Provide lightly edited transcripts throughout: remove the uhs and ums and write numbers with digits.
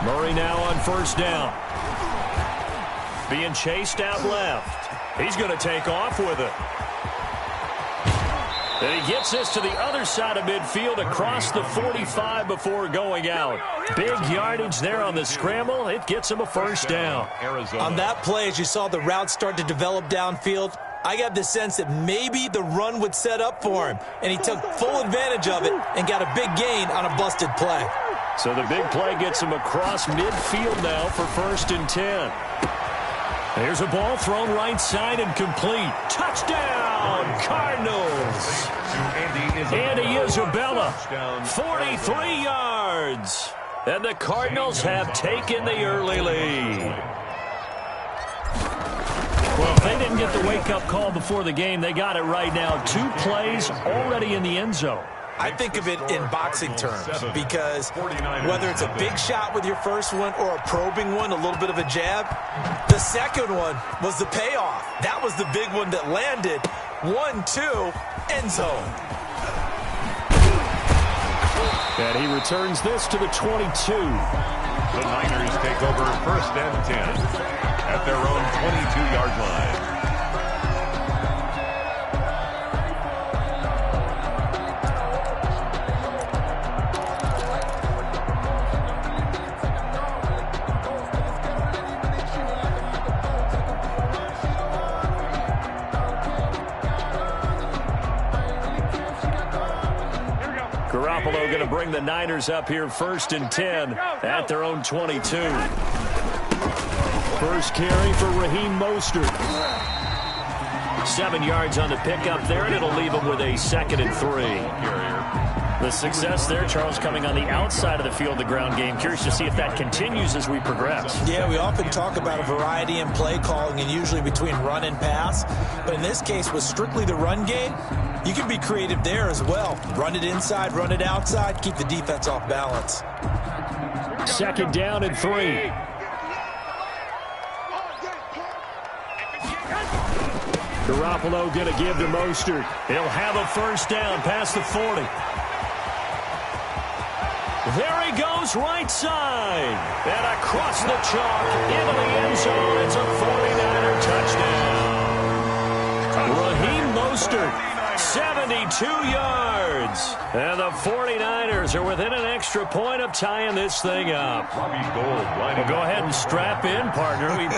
Murray now on first down. Being chased out left. He's going to take off with it. And he gets this to the other side of midfield across the 45 before going out. Big yardage there on the scramble. It gets him a first down. On that play, as you saw the route start to develop downfield, I got the sense that maybe the run would set up for him. And he took full advantage of it and got a big gain on a busted play. So the big play gets him across midfield now for first and 10. There's a ball thrown right side and complete. Touchdown, Cardinals. Andy Isabella, 43 yards. And the Cardinals have taken the early lead. Well, if they didn't get the wake-up call before the game, they got it right now. 2 plays already in the end zone. I think of it in boxing terms because whether it's a big shot with your first one or a probing one, a little bit of a jab, the second one was the payoff. That was the big one that landed. 1-2, end zone. And he returns this to the 22. The Niners take over first and 10 at their own 22-yard line. Garoppolo going to bring the Niners up here first and 10 at their own 22. First carry for Raheem Mostert. 7 yards on the pickup there, and it'll leave him with a 2nd and 3. The success there, Charles, coming on the outside of the field, the ground game. Curious to see if that continues as we progress. Yeah, we often talk about a variety in play calling and usually between run and pass. But in this case, with strictly the run game, you can be creative there as well. Run it inside, run it outside, keep the defense off balance. 2nd down and 3. Garoppolo going to give to Mostert. He'll have a first down past the 40. There he goes, right side. And across the chalk into the end zone. It's a 49er touchdown. Raheem Mostert, 72 yards. And the 49ers are within an extra point of tying this thing up. Well, go ahead and strap in, partner. We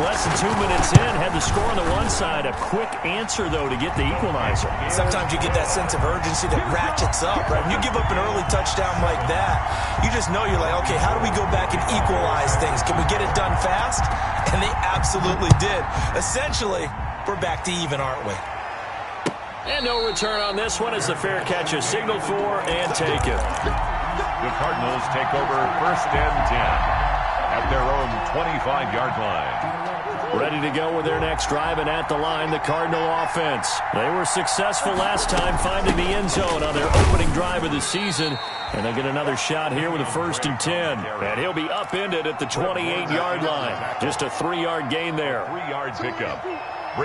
less than 2 minutes in, had the score on the one side. A quick answer, though, to get the equalizer. Sometimes you get that sense of urgency that ratchets up, right? When you give up an early touchdown like that, you just know you're like, okay, how do we go back and equalize things? Can we get it done fast? And they absolutely did. Essentially, we're back to even, aren't we? And no return on this one as the fair catch is signaled for and taken. The Cardinals take over first and 10 at their own 25-yard line. Ready to go with their next drive, and at the line, the Cardinal offense. They were successful last time finding the end zone on their opening drive of the season. And they'll get another shot here with a first and 10. And he'll be upended at the 28-yard line. Just a 3-yard gain there. 3 yards pickup.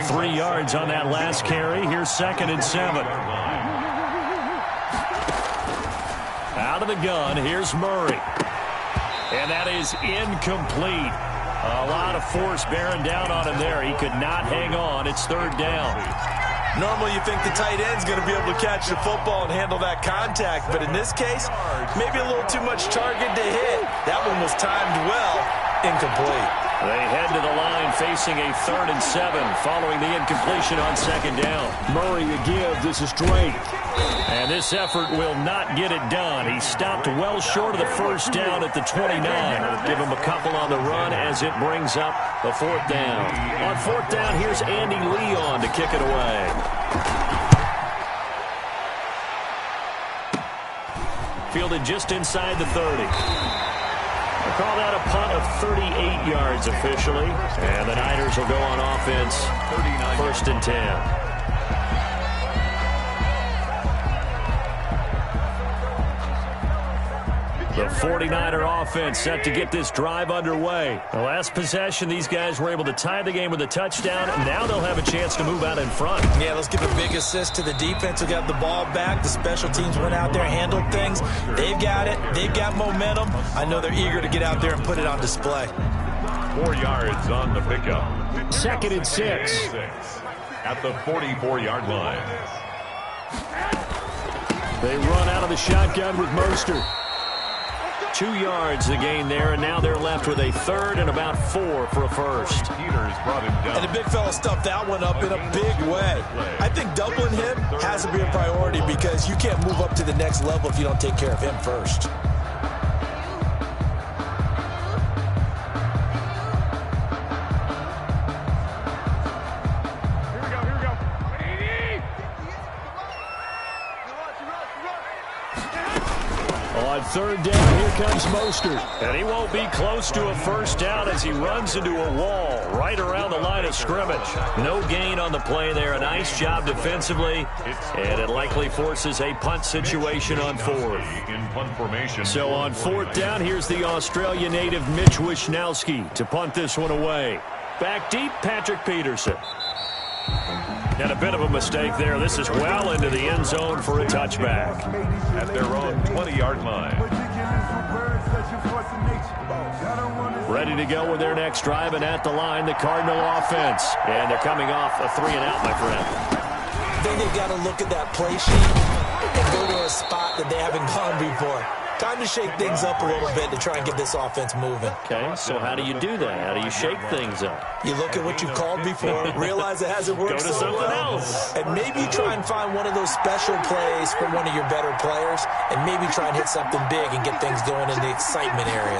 3 yards on that last carry. Here's 2nd and 7. Out of the gun, here's Murray. And that is incomplete. A lot of force bearing down on him there. He could not hang on. It's 3rd down. Normally you think the tight end's going to be able to catch the football and handle that contact, but in this case, maybe a little too much target to hit. That one was timed well, incomplete. They head to the line facing a 3rd and 7 following the incompletion on 2nd down. Murray to give. This is Drake. And this effort will not get it done. He stopped well short of the first down at the 29. Give him a couple on the run as it brings up the 4th down. On 4th down, here's Andy Leon to kick it away. Fielded just inside the 30. We'll call that a punt of 38 yards officially. And the Niners will go on offense, 1st and 10. The 49er offense set to get this drive underway. The last possession, these guys were able to tie the game with a touchdown, and now they'll have a chance to move out in front. Yeah, let's give a big assist to the defense who got the ball back. The special teams went out there, handled things. They've got it. They've got momentum. I know they're eager to get out there and put it on display. 4 yards on the pickup. 2nd and 6. At the 44-yard line. They run out of the shotgun with Mostert. 2 yards the gain there, and now they're left with a 3rd and about 4 for a first. Peters brought him down. And the big fella stuffed that one up in a big way. I think doubling him has to be a priority because you can't move up to the next level if you don't take care of him first. On 3rd down, here comes Mostert. And he won't be close to a first down as he runs into a wall right around the line of scrimmage. No gain on the play there. A nice job defensively. And it likely forces a punt situation on 4th. In punt formation. So on 4th down, here's the Australia native Mitch Wishnowski to punt this one away. Back deep, Patrick Peterson. And a bit of a mistake there. This is well into the end zone for a touchback. At their own 20-yard line. Ready to go with their next drive, and at the line, the Cardinal offense. And they're coming off a 3-and-out, my friend. I think they've got to look at that play sheet and go to a spot that they haven't gone before. Time to shake things up a little bit to try and get this offense moving. Okay, so how do you do that? How do you shake things up? You look at what you've called before, realize it hasn't worked Go to so something well, else. and maybe try and find one of those special plays from one of your better players, and maybe try and hit something big and get things going in the excitement area.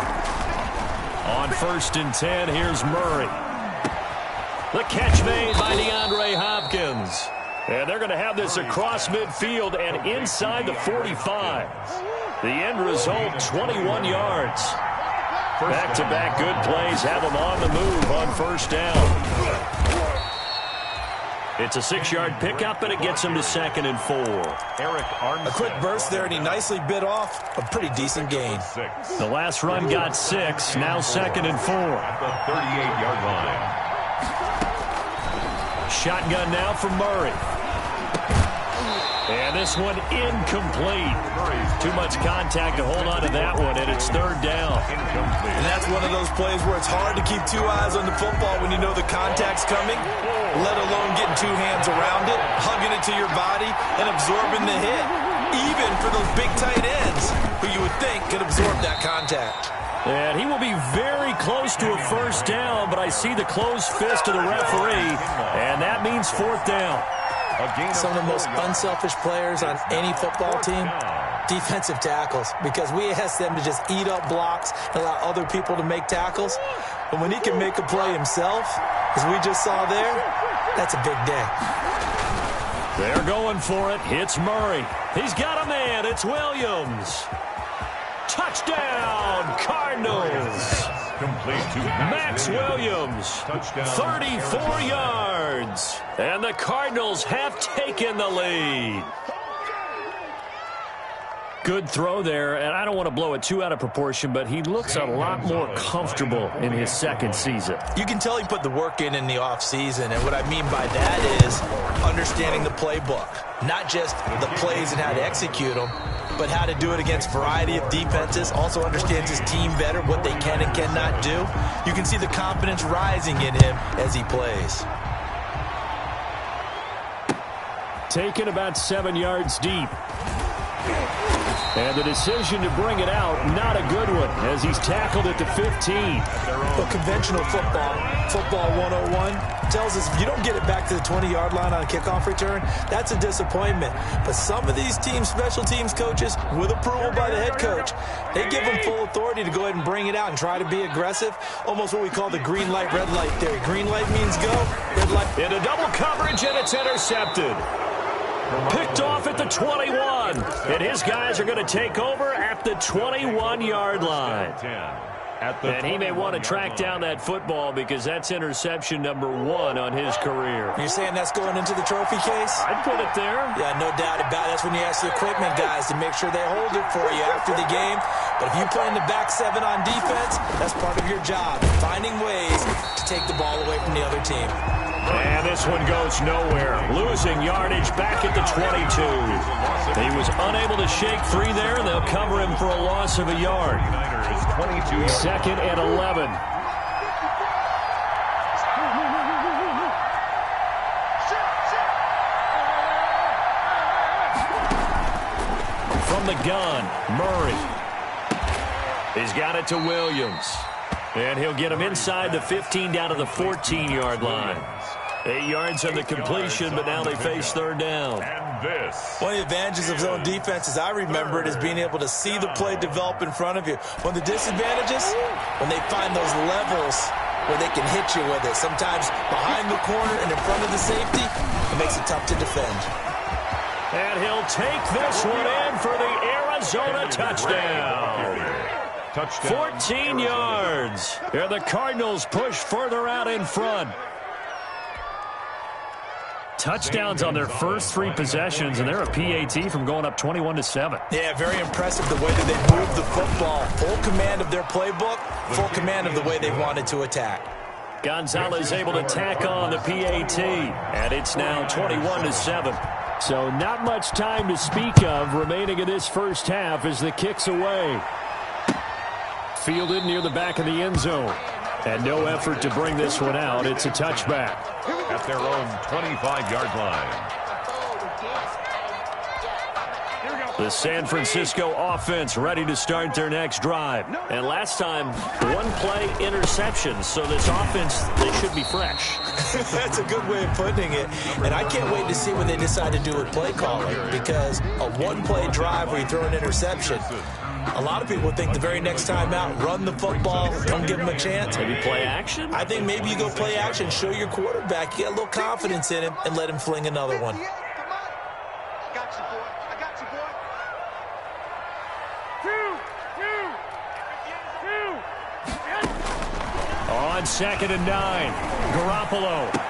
On 1st and 10, here's Murray. The catch made by DeAndre Hopkins. And they're going to have this across midfield and inside the 45. The end result, 21 yards. Back-to-back good plays have them on the move on 1st down. It's a 6-yard pickup, and it gets them to 2nd and 4. Eric Armstead. A quick burst there, and he nicely bit off a pretty decent gain. The last run got 6, now 2nd and 4. At the 38-yard line. Shotgun now from Murray. And this one incomplete. Too much contact to hold on to that one, and it's 3rd down. And that's one of those plays where it's hard to keep 2 eyes on the football when you know the contact's coming, let alone getting 2 hands around it, hugging it to your body, and absorbing the hit, even for those big tight ends who you would think could absorb that contact. And he will be very close to a first down, but I see the closed fist of the referee, and that means 4th down. Some of the most unselfish players on any football team, defensive tackles, because we ask them to just eat up blocks and allow other people to make tackles. But when he can make a play himself, as we just saw there, that's a big day. They're going for it. It's Murray. He's got a man. It's Williams. Touchdown, Cardinals. Complete to Max Williams, 34 yards. And the Cardinals have taken the lead. Good throw there, and I don't want to blow it too out of proportion, but he looks a lot more comfortable in his 2nd season. You can tell he put the work in the offseason, and what I mean by that is understanding the playbook. Not just the plays and how to execute them, but how to do it against a variety of defenses. Also understands his team better, what they can and cannot do. You can see the confidence rising in him as he plays. Taken about 7 yards deep. And the decision to bring it out, not a good one, as he's tackled at the 15. But conventional football 101, tells us if you don't get it back to the 20-yard line on a kickoff return, that's a disappointment. But some of these teams, special teams coaches, with approval by the head coach, they give them full authority to go ahead and bring it out and try to be aggressive. Almost what we call the green light, red light theory. Green light means go, red light. Into double coverage, and it's intercepted. Picked off at the 21. And his guys are going to take over at the 21-yard line. And he may want to track down that football because that's interception number 1 on his career. You're saying that's going into the trophy case? I'd put it there. Yeah, no doubt about it. That's when you ask the equipment guys to make sure they hold it for you after the game. But if you play in the back 7 on defense, that's part of your job, finding ways to take the ball away from the other team. And this one goes nowhere. Losing yardage back at the 22. He was unable to shake free there, and they'll cover him for a loss of a yard. 2nd and 11. From the gun, Murray. He's got it to Williams. And he'll get him inside the 15 down to the 14-yard line. 8 yards on the completion, but now they face 3rd down. One of the advantages of zone defense, as I remember it, is being able to see the play develop in front of you. One of the disadvantages, when they find those levels where they can hit you with it, sometimes behind the corner and in front of the safety, it makes it tough to defend. And he'll take this one in for the Arizona touchdown. 14 yards. And the Cardinals push further out in front. Touchdowns on their first 3 possessions, and they're a PAT from going up 21-7. Yeah, very impressive the way that they moved the football. Full command of their playbook, full command of the way they wanted to attack. Gonzalez able to tack on the PAT, and it's now 21-7. So not much time to speak of remaining in this first half as the kick's away. Fielded near the back of the end zone. And no effort to bring this one out. It's a touchback. At their own 25-yard line. The San Francisco offense ready to start their next drive. And last time, 1-play interception. So this offense, they should be fresh. That's a good way of putting it. And I can't wait to see what they decide to do with play calling. Because a 1-play drive where you throw an interception, a lot of people think the very next time out, run the football, don't give them a chance. Maybe play action? I think maybe you go play action, show your quarterback, you get a little confidence in him, and let him fling another one. On 2nd and 9, Garoppolo.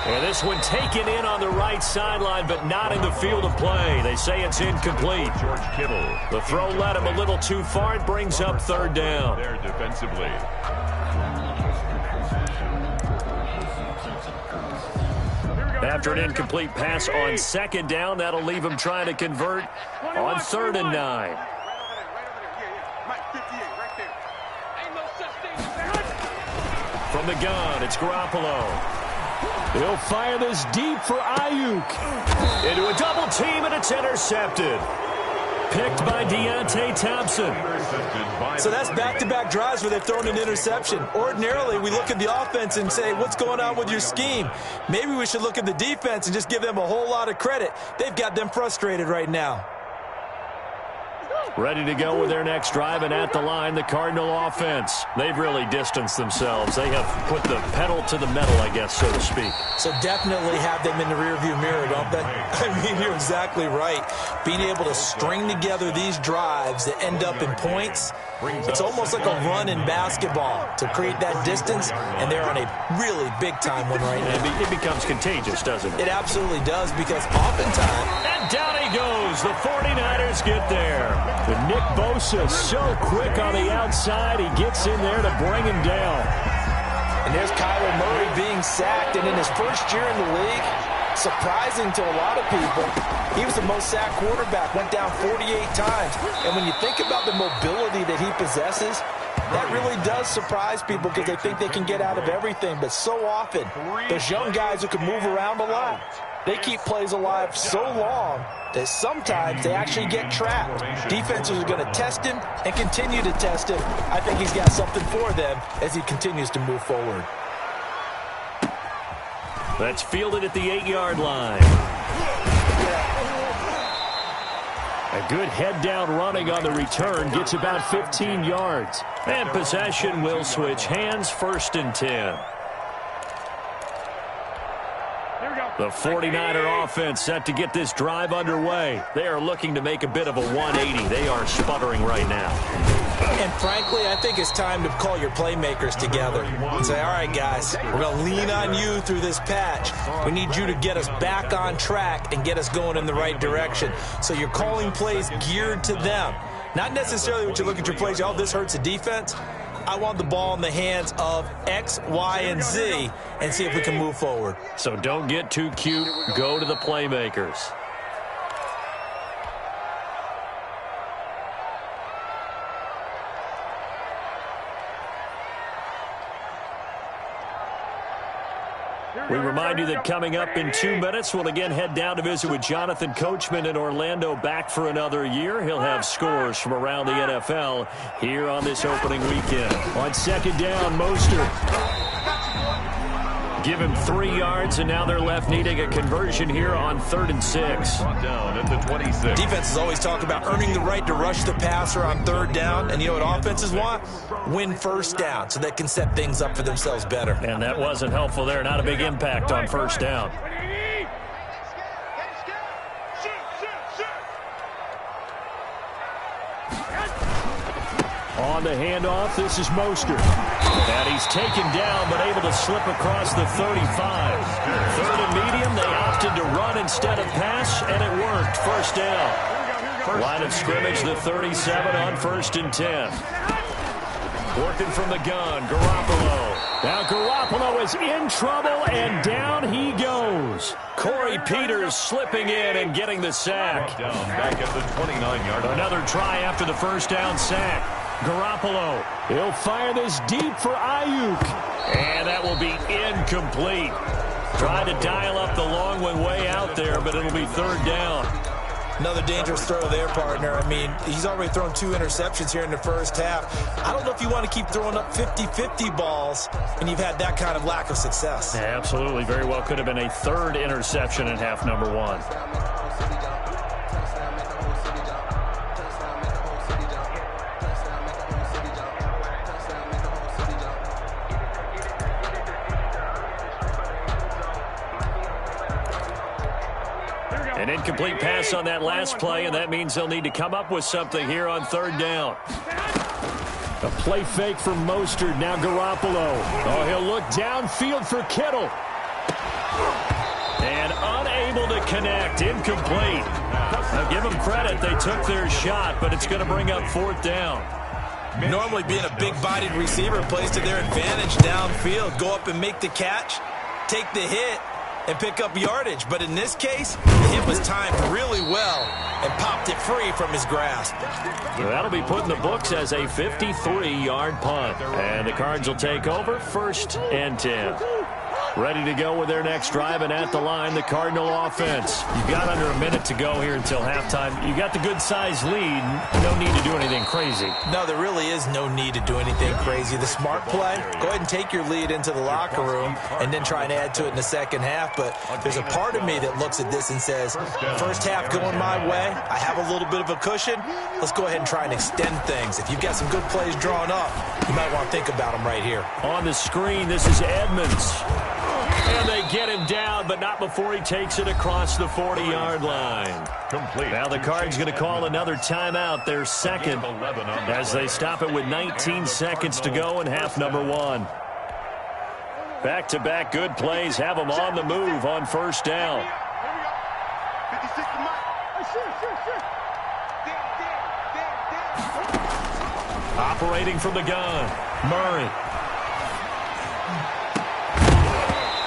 And this one taken in on the right sideline, but not in the field of play. They say it's incomplete. George Kittle. The throw led him a little too far. It brings up 3rd down. There defensively. After an incomplete pass on 2nd down, that'll leave him trying to convert on 3rd and 9. From the gun, it's Garoppolo. He'll fire this deep for Ayuk. Into a double team, and it's intercepted. Picked by Deontay Thompson. So that's back-to-back drives where they've thrown an interception. Ordinarily, we look at the offense and say, what's going on with your scheme? Maybe we should look at the defense and just give them a whole lot of credit. They've got them frustrated right now. Ready to go with their next drive, and at the line, the Cardinal offense. They've really distanced themselves. They have put the pedal to the metal, I guess, so to speak. So definitely have them in the rearview mirror, don't they? I mean, you're exactly right. Being able to string together these drives that end up in points, it's almost like a run in basketball to create that distance, and they're on a really big-time one right now. It becomes contagious, doesn't it? It absolutely does, because oftentimes... And down he goes. The 49ers get there. But Nick Bosa so quick on the outside. He gets in there to bring him down. And there's Kyler Murray being sacked, and in his first year in the league, surprising to a lot of people, he was the most sacked quarterback, went down 48 times. And when you think about the mobility that he possesses, that really does surprise people because they think they can get out of everything. But so often, there's young guys who can move around a lot. They keep plays alive so long that sometimes they actually get trapped. Defenses are going to test him and continue to test him. I think he's got something for them as he continues to move forward. That's fielded at the 8-yard line. A good head-down running on the return gets about 15 yards. And possession will switch hands, 1st and 10. Here we go. The 49er offense set to get this drive underway. They are looking to make a bit of a 180. They are sputtering right now. And frankly, I think it's time to call your playmakers together and say, all right, guys, we're going to lean on you through this patch. We need you to get us back on track and get us going in the right direction. So you're calling plays geared to them. Not necessarily what you look at your plays, oh, this hurts the defense. I want the ball in the hands of X, Y, and Z and see if we can move forward. So don't get too cute. Go to the playmakers. We remind you that coming up in 2 minutes, we'll again head down to visit with Jonathan Coachman in Orlando, back for another year. He'll have scores from around the NFL here on this opening weekend. On second down, Mostert. Give him 3 yards, and now they're left needing a conversion here on 3rd and 6. Down at the 26. Defenses always talk about earning the right to rush the passer on 3rd down. And you know what offenses want? Win 1st down so they can set things up for themselves better. And that wasn't helpful there. Not a big impact on 1st down. On the handoff, this is Mostert. And he's taken down, but able to slip across the 35. 3rd and medium, they opted to run instead of pass, and it worked. 1st down. Line of scrimmage, the 37 on 1st and 10. Working from the gun, Garoppolo. Now Garoppolo is in trouble, and down he goes. Corey Peters slipping in and getting the sack. Down back at the 29-yard line. Another try after the 1st down sack. Garoppolo, he'll fire this deep for Ayuk. And that will be incomplete. Tried to dial up the long one way out there, but it'll be 3rd down. Another dangerous throw there, partner. I mean, he's already thrown 2 interceptions here in the 1st half. I don't know if you want to keep throwing up 50-50 balls, and you've had that kind of lack of success. Yeah, absolutely. Very well could have been a 3rd interception in half number 1. An incomplete pass on that last play, and that means they'll need to come up with something here on 3rd down. A play fake from Mostert, now Garoppolo. Oh, he'll look downfield for Kittle. And unable to connect, incomplete. Now give them credit, they took their shot, but it's going to bring up 4th down. Normally being a big-bodied receiver plays to their advantage downfield. Go up and make the catch, take the hit, and pick up yardage. But in this case, the hit was timed really well and popped it free from his grasp. So that'll be put in the books as a 53-yard punt. And the Cards will take over 1st and 10. Ready to go with their next drive, and at the line, the Cardinal offense. You've got under a minute to go here until halftime. You got the good-sized lead. No need to do anything crazy. No, there really is no need to do anything crazy. The smart play, go ahead and take your lead into the locker room and then try and add to it in the 2nd half. But there's a part of me that looks at this and says, 1st half going my way, I have a little bit of a cushion. Let's go ahead and try and extend things. If you've got some good plays drawn up, you might want to think about them right here. On the screen, this is Edmonds. And they get him down, but not before he takes it across the 40-yard line. Complete. Now the Cards going to call another timeout, their 2nd, as they stop it with 19 seconds to go in half number 1. Back-to-back good plays have them on the move on 1st down. Operating from the gun, Murray.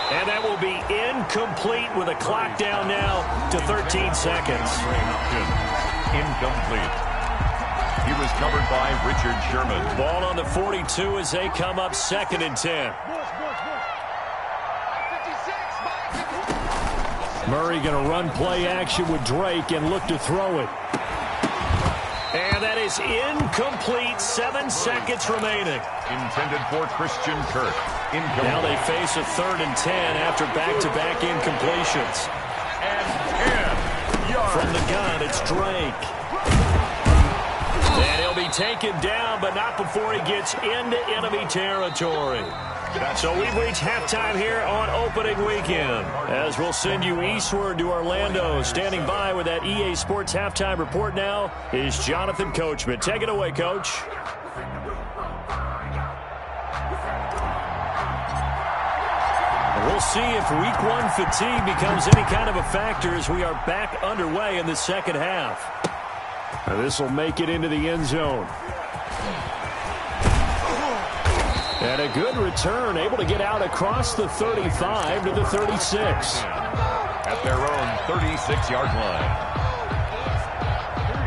And that will be incomplete with a clock down now to 13 seconds. Incomplete. He was covered by Richard Sherman. Ball on the 42 as they come up 2nd and 10. Murray going to run play action with Drake and look to throw it. And that is incomplete. 7 seconds remaining. Intended for Christian Kirk. Incomplete. Now they face a 3rd and 10 after back-to-back incompletions. And from the gun, it's Drake. And he'll be taken down, but not before he gets into enemy territory. So we've reached halftime here on opening weekend, as we'll send you eastward to Orlando. Standing by with that EA Sports halftime report now is Jonathan Coachman. Take it away, Coach. We'll see if week one fatigue becomes any kind of a factor as we are back underway in the second half. This will make it into the end zone. And a good return, able to get out across the 35 to the 36. At their own 36-yard line.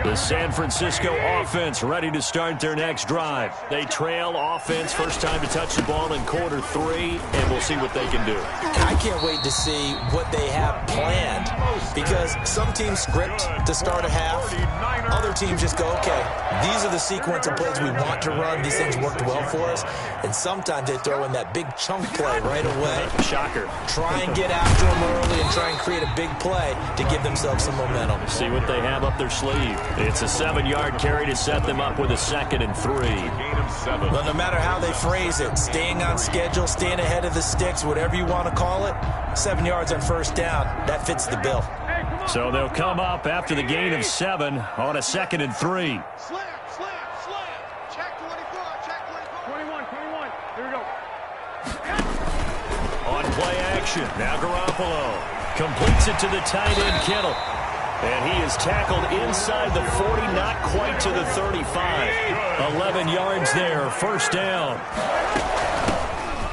The San Francisco offense ready to start their next drive. They trail offense, first time to touch the ball in quarter 3, and we'll see what they can do. I can't wait to see what they have planned, because some teams script to start a half. Other teams just go, okay, these are the sequence of plays we want to run. These things worked well for us. And sometimes they throw in that big chunk play right away. Shocker. Try and get after them early and try and create a big play to give themselves some momentum. See what they have up their sleeve. It's a 7-yard carry to set them up with a 2nd and 3. Well, no matter how they phrase it, staying on schedule, staying ahead of the sticks, whatever you want to call it, 7 yards on first down, that fits the bill. So they'll come up after the gain of 7 on a 2nd and 3. Slam. Check 24, check 24. 21. Here we go. On play action, now Garoppolo completes it to the tight end, Kittle. And he is tackled inside the 40, not quite to the 35. 11 yards there, first down.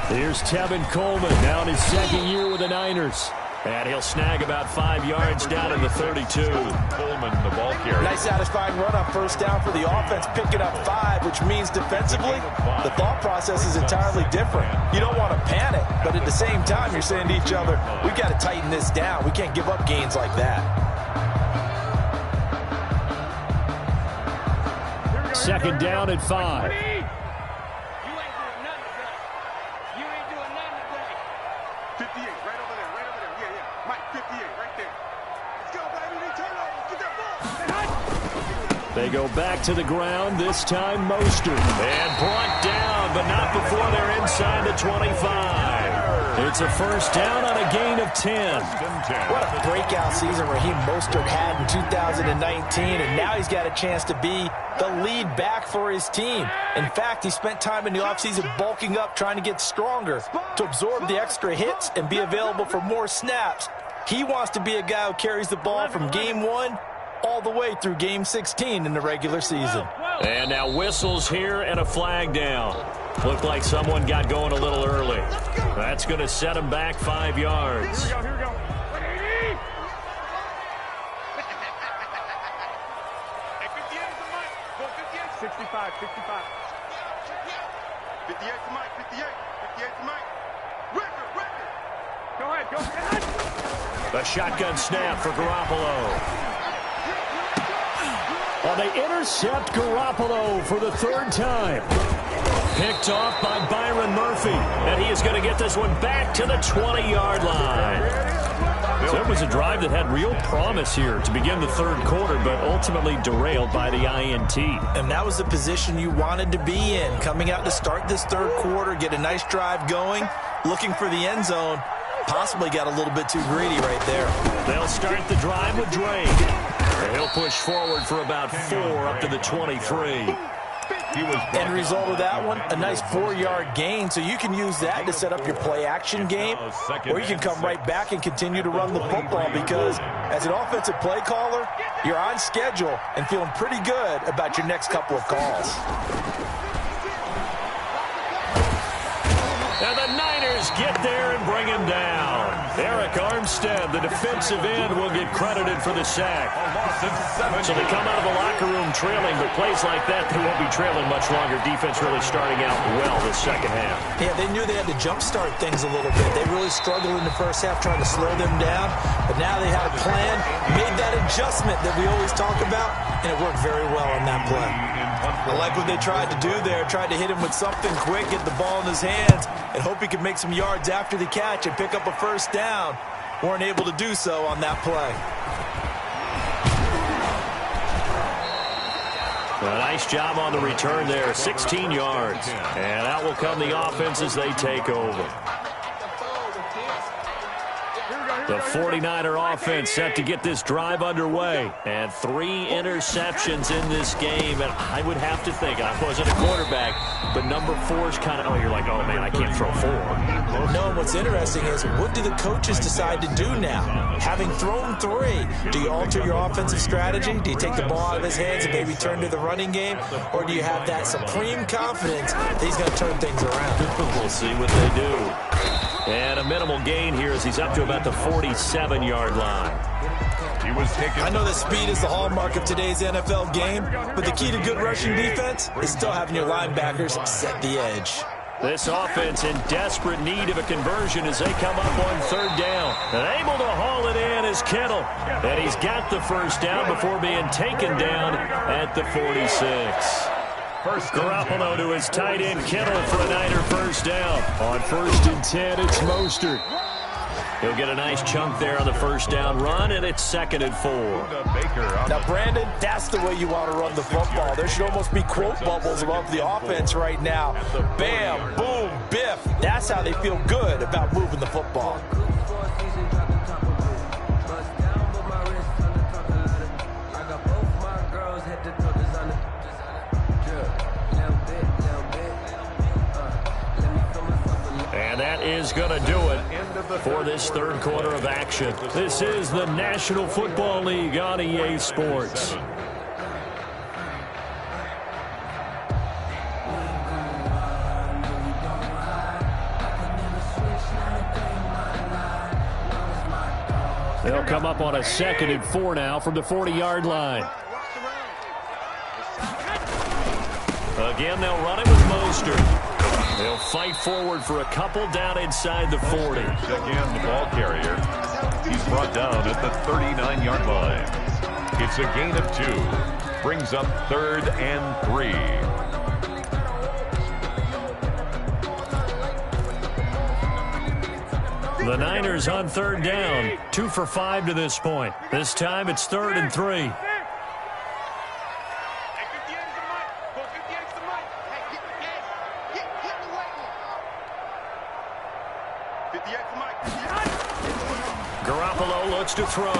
Here's Tevin Coleman, now in his 2nd year with the Niners. And he'll snag about 5 yards down in the 32. Coleman, the ball carrier. Nice satisfying run on first down for the offense, picking up 5, which means defensively, the thought process is entirely different. You don't want to panic, but at the same time, you're saying to each other, we've got to tighten this down. We can't give up gains like that. 2nd down at 5. You ain't doing nothing today. You ain't doing nothing today. 58, right over there. Yeah. Mike, 58, right there. Let's go, baby. We turn over. Get that ball. They go back to the ground, this time Mostert. And brought down, but not before they're inside the 25. It's a first down on a gain of 10. What a breakout season Raheem Mostert had in 2019, and now he's got a chance to be the lead back for his team. In fact, he spent time in the offseason bulking up, trying to get stronger to absorb the extra hits and be available for more snaps. He wants to be a guy who carries the ball from game 1 all the way through game 16 in the regular season. And now whistles here and a flag down. Looked like someone got going a little early. That's going to set him back 5 yards. Here we go. 65. 58 to Mike. 58 to Mike. Record. Go ahead. A shotgun snap for Garoppolo. Well, they intercept Garoppolo for the 3rd time. Picked off by Byron Murphy. And he is going to get this one back to the 20-yard line. So it was a drive that had real promise here to begin the 3rd quarter, but ultimately derailed by the INT. And that was the position you wanted to be in, coming out to start this 3rd quarter, get a nice drive going, looking for the end zone. Possibly got a little bit too greedy right there. They'll start the drive with Drake. And he'll push forward for about 4 up to the 23. End result of that one, a nice 4-yard gain, so you can use that to set up your play-action game, or you can come right back and continue to run the football, because as an offensive play caller, you're on schedule and feeling pretty good about your next couple of calls. And the Niners get there and bring him down. Eric Armstead, the defensive end, will get credited for the sack. So they come out of the locker room trailing, but plays like that, they won't be trailing much longer. Defense really starting out well this second half. Yeah, they knew they had to jumpstart things a little bit. They really struggled in the first half trying to slow them down, but now they had a plan, made that adjustment that we always talk about, and it worked very well on that play. I like what they tried to do there, tried to hit him with something quick, get the ball in his hands, and hope he could make some yards after the catch and pick up a first down. Weren't able to do so on that play. A Nice job on the return there, 16 yards. And out will come the offense as they take over. The 49er offense set to get this drive underway. And 3 interceptions in this game. And I would have to think, I wasn't a quarterback, but number 4 is kind of, you're like, oh, man, I can't throw 4. No, what's interesting is, what do the coaches decide to do now? Having thrown 3, do you alter your offensive strategy? Do you take the ball out of his hands and maybe turn to the running game? Or do you have that supreme confidence that he's going to turn things around? We'll see what they do. And a minimal gain here as he's up to about the 47-yard line. He was taken. I know that speed is the hallmark of today's NFL game, but the key to good rushing defense is still having your linebackers set the edge. This offense in desperate need of a conversion as they come up on 3rd down. And able to haul it in is Kittle. And he's got the first down before being taken down at the 46. Garoppolo to his tight end Kittle for a Niner first down. On 1st and 10, it's Mostert. He'll get a nice chunk there on the first down run, and it's 2nd and 4. Now, Brandon, that's the way you want to run the football. There should almost be quote bubbles above the offense right now. Bam, boom, biff. That's how they feel good about moving the football. And that is going to do it for this 3rd quarter of action. This is the National Football League on EA Sports. They'll come up on a 2nd and 4 now from the 40-yard line. Again, they'll run it with Mostert. They'll fight forward for a couple down inside the 40. Again, the ball carrier. He's brought down at the 39-yard line. It's a gain of 2. Brings up 3rd and 3. The Niners on 3rd down. 2 for 5 to this point. This time it's 3rd and 3. Garoppolo looks to throw.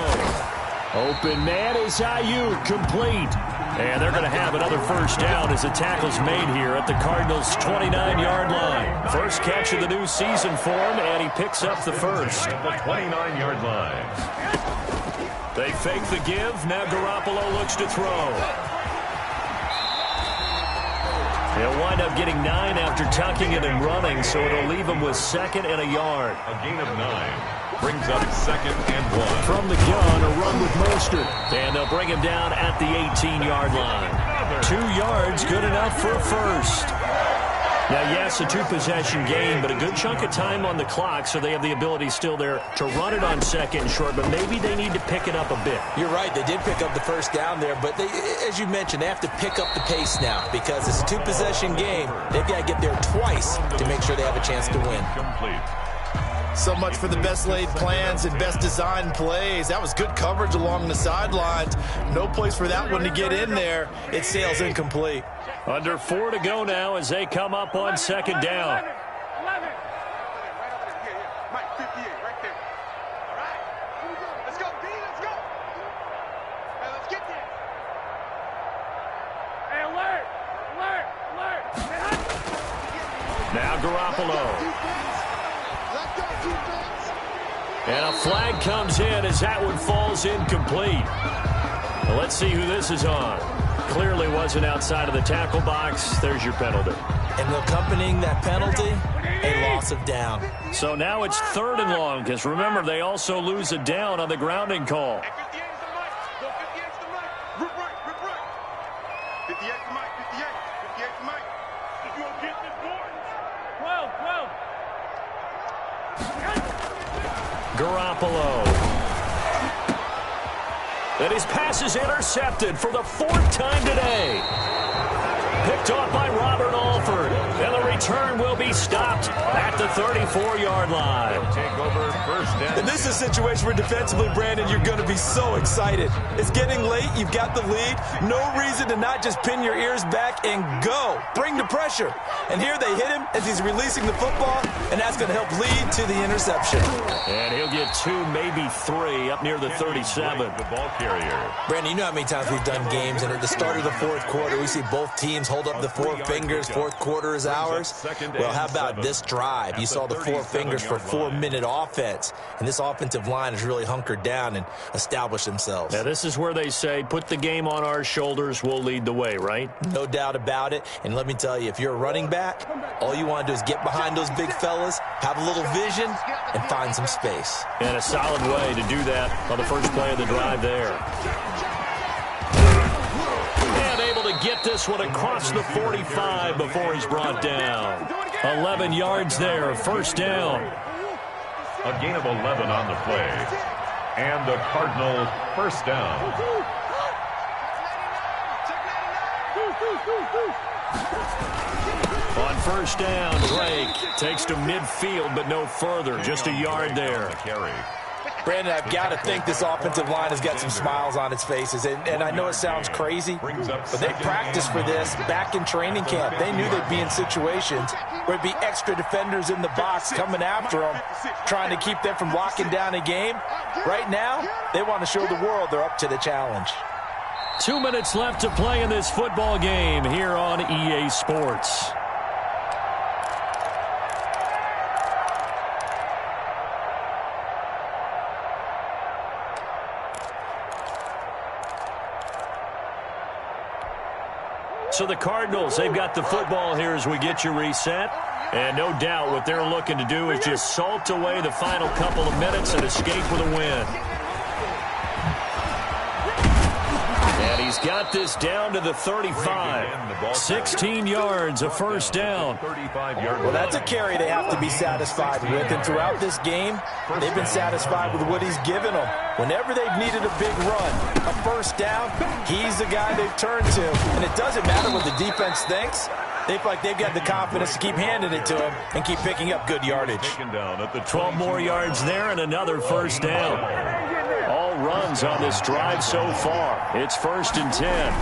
Open man is Ayuk, complete. And they're going to have another first down as the tackle's made here at the Cardinals' 29-yard line. First catch of the new season for him, and he picks up the first. At the 29-yard line. They fake the give. Now Garoppolo looks to throw. He'll wind up getting 9 after tucking it and running, so it'll leave him with 2nd and a yard. A gain of 9. Brings up 2nd and 1. From the gun, a run with Mostert. And they'll bring him down at the 18-yard line. 2 yards, good enough for a first. Now, yes, a 2-possession game, but a good chunk of time on the clock, so they have the ability still there to run it on 2nd and short, but maybe they need to pick it up a bit. You're right. They did pick up the first down there, but they, as you mentioned, they have to pick up the pace now because it's a 2-possession game. They've got to get there twice to make sure they have a chance to win. Complete. So much for the best laid plans and best designed plays. That was good coverage along the sidelines. No place for that one to get in there. It sails incomplete. Under 4 to go now as they come up on 2nd down. 11. Mike, 58, right there. All right. Here we go. Let's go, D. Let's go. Hey, let's get there. Hey, alert. Now Garoppolo. And a flag comes in as that one falls incomplete. Well, let's see who this is on. Clearly wasn't outside of the tackle box. There's your penalty. And accompanying that penalty, a loss of down. So now it's 3rd and long, because remember, they also lose a down on the grounding call. 58 is the mic. Go 58 is the mic. Rip right. 58 is the mic. 58 is the mic. If you don't get this board. 12. Garoppolo. And his pass is intercepted for the 4th time today. Picked off by Robert Alford. And the return will be stopped at the 34-yard line. Take over first and And this is a situation where defensively, Brandon, you're going to be so excited. It's getting late. You've got the lead. No reason to not just pin your ears back and go. Bring the pressure. And here they hit him as he's releasing the football, and that's going to help lead to the interception. And he'll get 2, maybe 3 up near the 37. The ball carrier. Brandon, you know how many times we've done games, and at the start of the fourth quarter, we see both teams hold up the 4 fingers. Fourth quarter is ours. Well, how about this drive? You saw the 4 fingers for 4-minute offense, and this offensive line has really hunkered down and established themselves. Now, this is where they say, put the game on our shoulders, we'll lead the way, right? No doubt about it. And let me tell you, if you're a running back, all you want to do is get behind those big fellas, have a little vision, and find some space. And a solid way to do that on the first play of the drive there. And able to get this one across the 45 before he's brought down. 11 yards there, first down. A gain of 11 on the play. And the Cardinals first down. On first down, Drake takes to midfield, but no further. Just a yard there. Brandon, I've got to think this offensive line has got some smiles on its faces. And I know it sounds crazy, but they practiced for this back in training camp. They knew they'd be in situations where it'd be extra defenders in the box coming after them, trying to keep them from locking down a game. Right now, they want to show the world they're up to the challenge. 2 minutes left to play in this football game here on EA Sports. So the Cardinals, they've got the football here as we get you reset. And no doubt what they're looking to do is just salt away the final couple of minutes and escape with a win. And he's got this down to the 35. 16 yards, a first down. Well, that's a carry they have to be satisfied with. And throughout this game, they've been satisfied with what he's given them. Whenever they've needed a big run, a first down, he's the guy they've turned to. And it doesn't matter what the defense thinks. They feel like they've got the confidence to keep handing it to him and keep picking up good yardage. 12 more yards there and another first down. All runs on this drive so far. It's first and 10.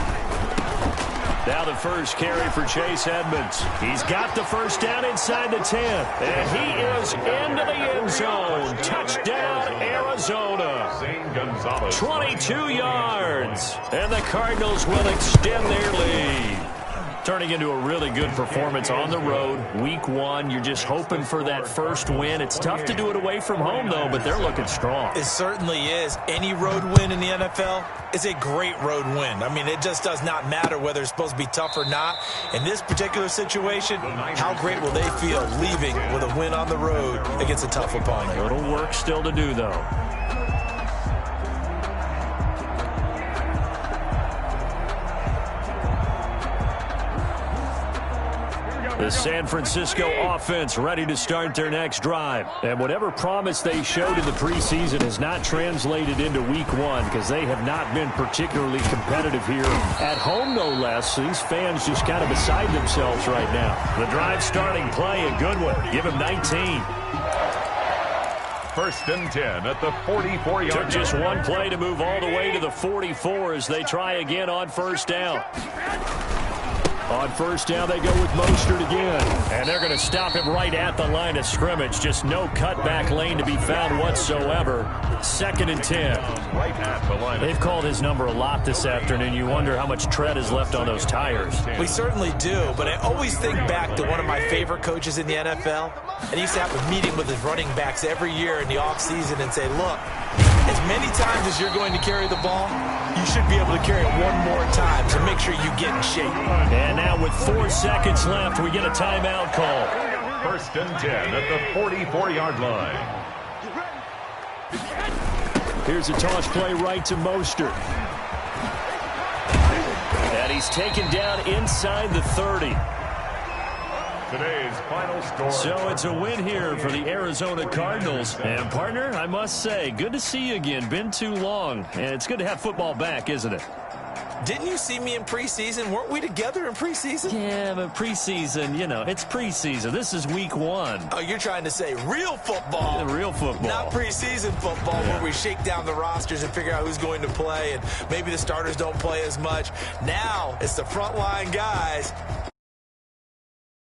Now the first carry for Chase Edmonds. He's got the first down inside the 10. And he is into the end zone. Touchdown, Arizona. 22 yards. And the Cardinals will extend their lead. Turning into a really good performance on the road. Week 1, you're just hoping for that first win. It's tough to do it away from home, though, but they're looking strong. It certainly is. Any road win in the NFL is a great road win. I mean, it just does not matter whether it's supposed to be tough or not. In this particular situation, how great will they feel leaving with a win on the road against a tough opponent? A little work still to do, though. The San Francisco offense ready to start their next drive. And whatever promise they showed in the preseason has not translated into week 1 because they have not been particularly competitive here. At home, no less. These fans just kind of beside themselves right now. The drive starting play, a good one. Give him 19. First and 10 at the 44-yard line. Took just one play to move all the way to the 44 as they try again on first down. On first down, they go with Mostert again. And they're going to stop him right at the line of scrimmage. Just no cutback lane to be found whatsoever. Second and 10. Right at the line. They've called his number a lot this afternoon. You wonder how much tread is left on those tires. We certainly do, but I always think back to one of my favorite coaches in the NFL. And he used to have a meeting with his running backs every year in the offseason and say, look, as many times as you're going to carry the ball, you should be able to carry it one more time to make sure you get in shape. And now with 4 seconds left, we get a timeout call. First and 10 at the 44-yard line. Here's a toss play right to Mostert. And he's taken down inside the 30. Today's final score. So it's a win here for the Arizona Cardinals. And, partner, I must say, good to see you again. Been too long. And it's good to have football back, isn't it? Didn't you see me in preseason? Weren't we together in preseason? Yeah, but preseason, you know, it's preseason. This is week 1. Oh, you're trying to say real football. Real football. Not preseason football where we shake down the rosters and figure out who's going to play, and maybe the starters don't play as much. Now it's the frontline guys